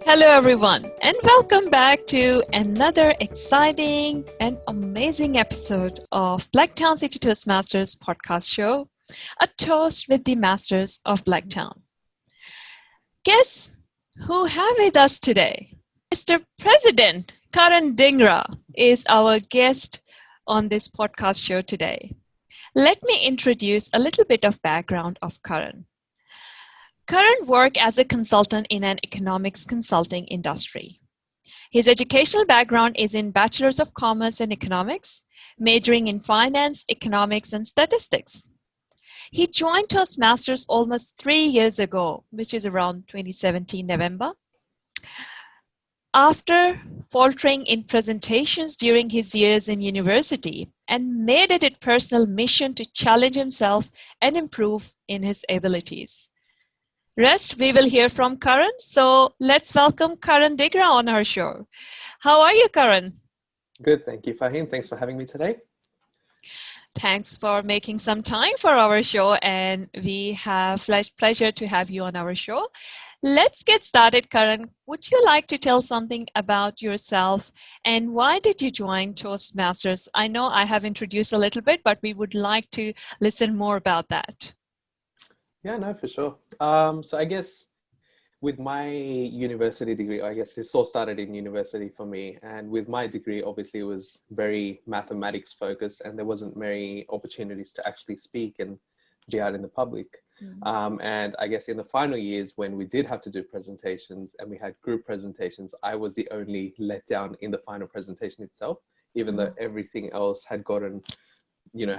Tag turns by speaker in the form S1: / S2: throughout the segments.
S1: Hello, everyone, and welcome back to another exciting and amazing episode of Blacktown City Toastmasters podcast show, a toast with the masters of Blacktown. Guess who have with us today? Mr. President Karan Dhingra is our guest on this podcast show today. Let me introduce a little bit of background of Karan. Karan worked as a consultant in an economics consulting industry. His educational background is in Bachelor's of Commerce and Economics, majoring in finance, economics, and statistics. He joined Toastmasters almost 3 years ago, which is around 2017 November. After faltering in presentations during his years in university and made it a personal mission to challenge himself and improve in his abilities. Rest, we will hear from Karan. So let's welcome Karan Dhingra on our show. How are you, Karan?
S2: Good, thank you, Farheen. Thanks for having me today.
S1: Thanks for making some time for our show, and we have pleasure to have you on our show. Let's get started, Karan. Would you like to tell something about yourself and why did you join Toastmasters? I know I have introduced a little bit, but we would like to listen more about that.
S2: Yeah, no, for sure. So I guess with my university degree, I guess this all started in university for me. And with my degree, obviously, it was very mathematics focused and there wasn't many opportunities to actually speak and be out in the public. And I guess in the final years, when we did have to do presentations and we had group presentations, I was the only let down in the final presentation itself, even though everything else had gotten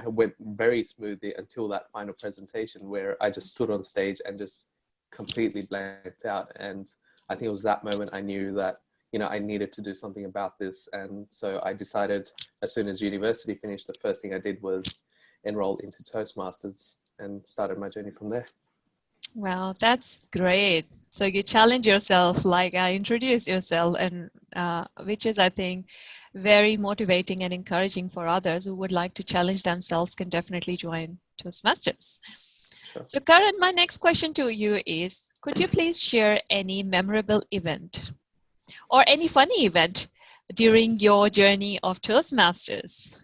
S2: went very smoothly until that final presentation where I just stood on stage and just completely blanked out. And I think it was that moment I knew that, I needed to do something about this. And so I decided as soon as university finished, the first thing I did was enroll into Toastmasters and started my journey from there.
S1: Wow, that's great. So you challenge yourself like I introduced yourself, and which is, I think, very motivating and encouraging for others who would like to challenge themselves can definitely join Toastmasters. Sure. So Karan, my next question to you is, could you please share any memorable event or any funny event during your journey of Toastmasters?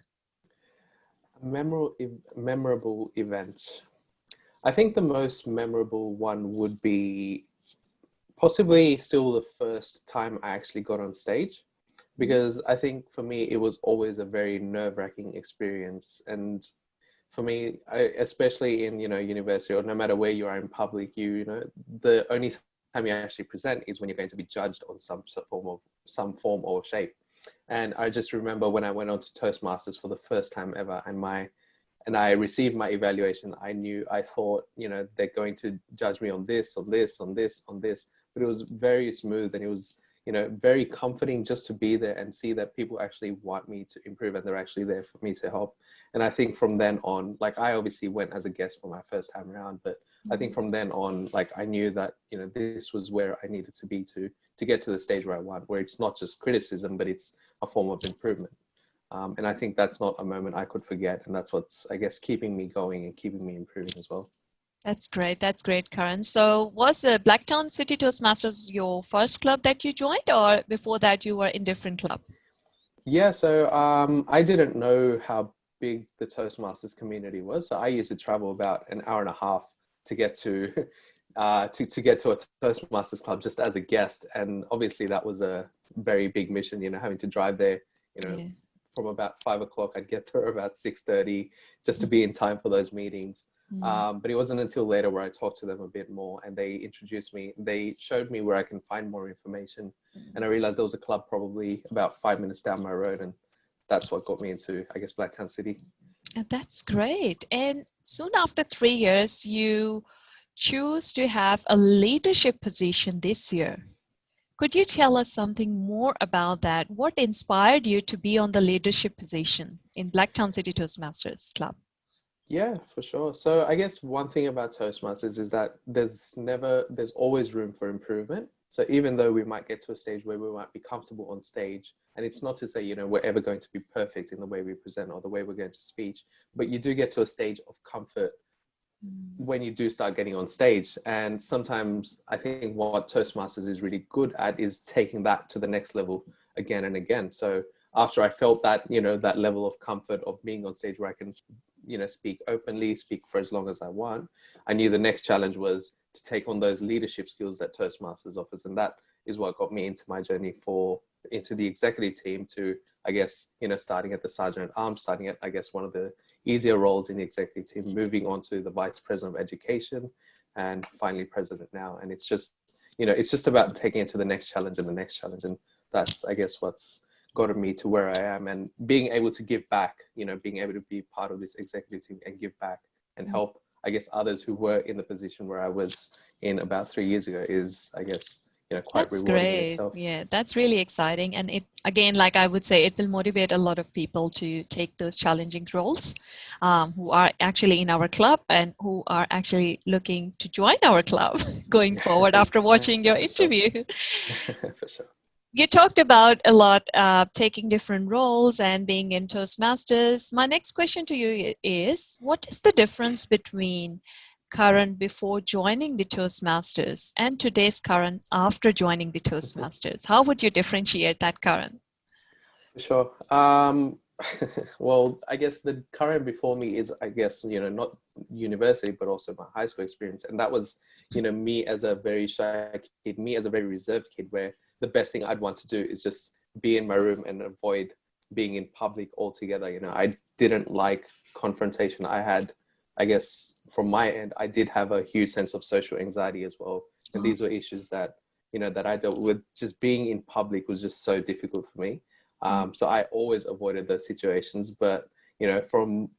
S2: Memorable event. I think the most memorable one would be possibly still the first time I actually got on stage, because I think for me, it was always a very nerve-wracking experience. And for me, especially in, university or no matter where you are in public, the only time you actually present is when you're going to be judged on some form or shape. And I just remember when I went on to Toastmasters for the first time ever and I received my evaluation, I thought, they're going to judge me on this, on this, on this, on this. But it was very smooth and it was, very comforting just to be there and see that people actually want me to improve and they're actually there for me to help. And I think from then on, I obviously went as a guest for my first time around, but I think from then on, I knew that, this was where I needed to be to get to the stage where I want, where it's not just criticism, but it's a form of improvement. And I think that's not a moment I could forget. And that's what's, I guess, keeping me going and keeping me improving as well.
S1: That's great. That's great, Karan. So was Blacktown City Toastmasters your first club that you joined, or before that you were in different club?
S2: Yeah, so I didn't know how big the Toastmasters community was. So I used to travel about an hour and a half to get to to get to a Toastmasters club just as a guest. And obviously that was a very big mission, having to drive there, yeah. From about 5 o'clock, I'd get there about 6:30 just to be in time for those meetings. But it wasn't until later where I talked to them a bit more and they introduced me. They showed me where I can find more information. And I realized there was a club probably about 5 minutes down my road. And that's what got me into, I guess, Blacktown City.
S1: That's great. And soon after 3 years, you choose to have a leadership position this year. Could you tell us something more about that? What inspired you to be on the leadership position in Blacktown City Toastmasters Club?
S2: Yeah, for sure. So I guess one thing about Toastmasters is that there's always room for improvement. So even though we might get to a stage where we might be comfortable on stage, and it's not to say, we're ever going to be perfect in the way we present or the way we're going to speak, but you do get to a stage of comfort when you do start getting on stage. And sometimes I think what Toastmasters is really good at is taking that to the next level again and again. So after I felt that, that level of comfort of being on stage where I can, speak openly, speak for as long as I want, I knew the next challenge was to take on those leadership skills that Toastmasters offers. And that is what got me into my journey into the executive team to, I guess, starting at the Sergeant at Arms, starting at, I guess, one of the easier roles in the executive team, moving on to the Vice President of Education, and finally President now. And it's just, it's just about taking it to the next challenge and the next challenge. And that's, I guess, what's gotten me to where I am, and being able to give back, being able to be part of this executive team and give back and help, I guess, others who were in the position where I was in about 3 years ago is, I guess, quite
S1: That's
S2: rewarding
S1: great.
S2: in itself.
S1: Yeah, that's really exciting. And it, again, like I would say, it will motivate a lot of people to take those challenging roles, who are actually in our club and who are actually looking to join our club going forward after watching your interview.
S2: For sure.
S1: You talked about a lot, taking different roles and being in Toastmasters. My next question to you is, what is the difference between Karan before joining the Toastmasters and today's Karan after joining the Toastmasters? How would you differentiate that, Karan?
S2: For sure. Well, I guess the Karan before me is, I guess, not university, but also my high school experience. And that was, me as a very shy kid, me as a very reserved kid, where the best thing I'd want to do is just be in my room and avoid being in public altogether. I didn't like confrontation. I had, I guess, from my end, I did have a huge sense of social anxiety as well. And these were issues that, that I dealt with. Just being in public was just so difficult for me. So I always avoided those situations. But, from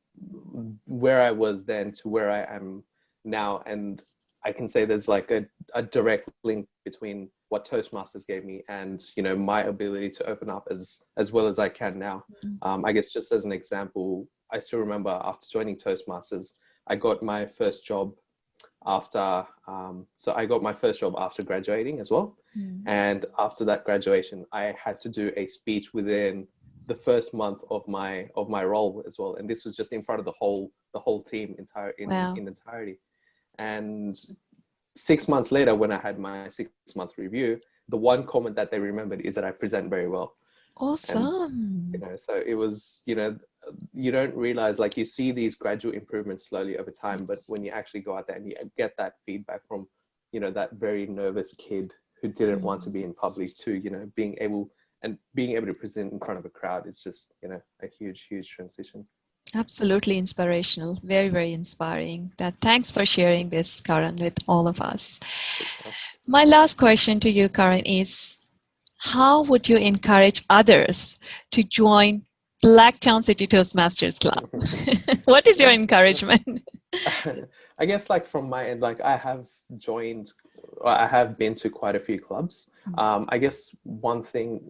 S2: where I was then to where I am now, and I can say there's like a direct link between what Toastmasters gave me and, my ability to open up as well as I can now. I guess just as an example, I still remember after joining Toastmasters, I got my first job after graduating as well. And after that graduation, I had to do a speech within the first month of my role as well. And this was just in front of the whole team in entirety. And 6 months later, when I had my 6-month review, the one comment that they remembered is that I present very well.
S1: Awesome.
S2: And, so it was, you don't realize, like, you see these gradual improvements slowly over time, but when you actually go out there and you get that feedback from, that very nervous kid who didn't want to be in public to, being able to present in front of a crowd, it's just, a huge, huge transition.
S1: Absolutely inspirational. Very, very inspiring. Thanks for sharing this, Karan, with all of us. My last question to you, Karan, is how would you encourage others to join Blacktown City Toastmasters Club? What is your encouragement?
S2: I guess, like, from my end, like, I have been to quite a few clubs. I guess one thing,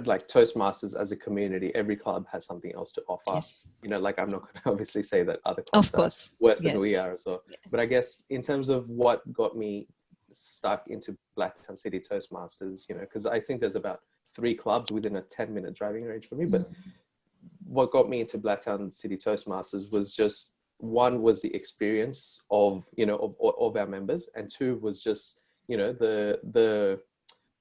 S2: like Toastmasters as a community, every club has something else to offer.
S1: Yes.
S2: Like, I'm not going to obviously say that other clubs are worse than we are as well. But I guess in terms of what got me stuck into Blacktown City Toastmasters, because I think there's about 3 clubs within a 10-minute driving range for me. But what got me into Blacktown City Toastmasters was just, one was the experience of our members, and 2 was just, the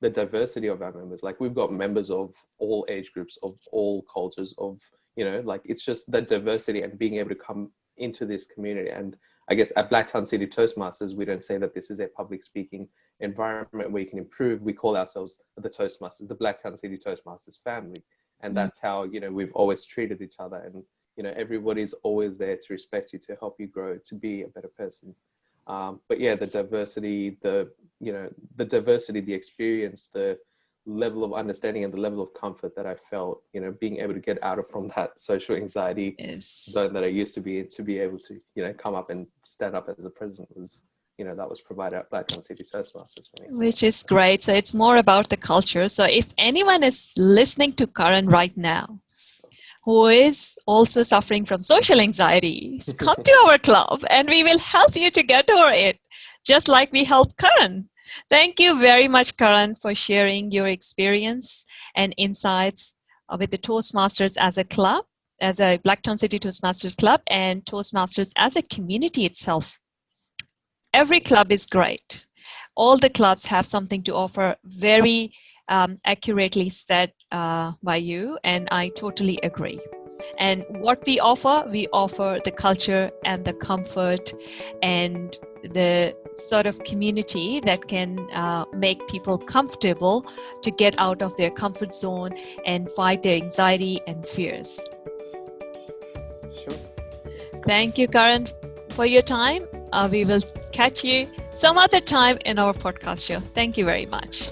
S2: diversity of our members. Like, we've got members of all age groups, of all cultures, of, like, it's just that diversity and being able to come into this community. And I guess at Blacktown City Toastmasters, we don't say that this is a public speaking environment where you can improve. We call ourselves the Toastmasters, the Blacktown City Toastmasters family. And that's how, we've always treated each other. And, everybody's always there to respect you, to help you grow, to be a better person. But yeah, the diversity, the experience, the level of understanding and the level of comfort that I felt, being able to get out of from that social anxiety zone that I used to be in, to be able to, come up and stand up as a president was, that was provided at Blacktown City Toastmasters for me.
S1: Which is great. So it's more about the culture. So if anyone is listening to Karan right now, who is also suffering from social anxiety, come to our club and we will help you to get over it, just like we helped Karan. Thank you very much, Karan, for sharing your experience and insights with the Toastmasters as a club, as a Blacktown City Toastmasters Club, and Toastmasters as a community itself. every club is great. All the clubs have something to offer, very accurately said by you, and I totally agree. And what we offer the culture and the comfort and the sort of community that can make people comfortable to get out of their comfort zone and fight their anxiety and fears.
S2: Sure.
S1: Thank you, Karan, for your time. We will catch you some other time in our podcast show. Thank you very much.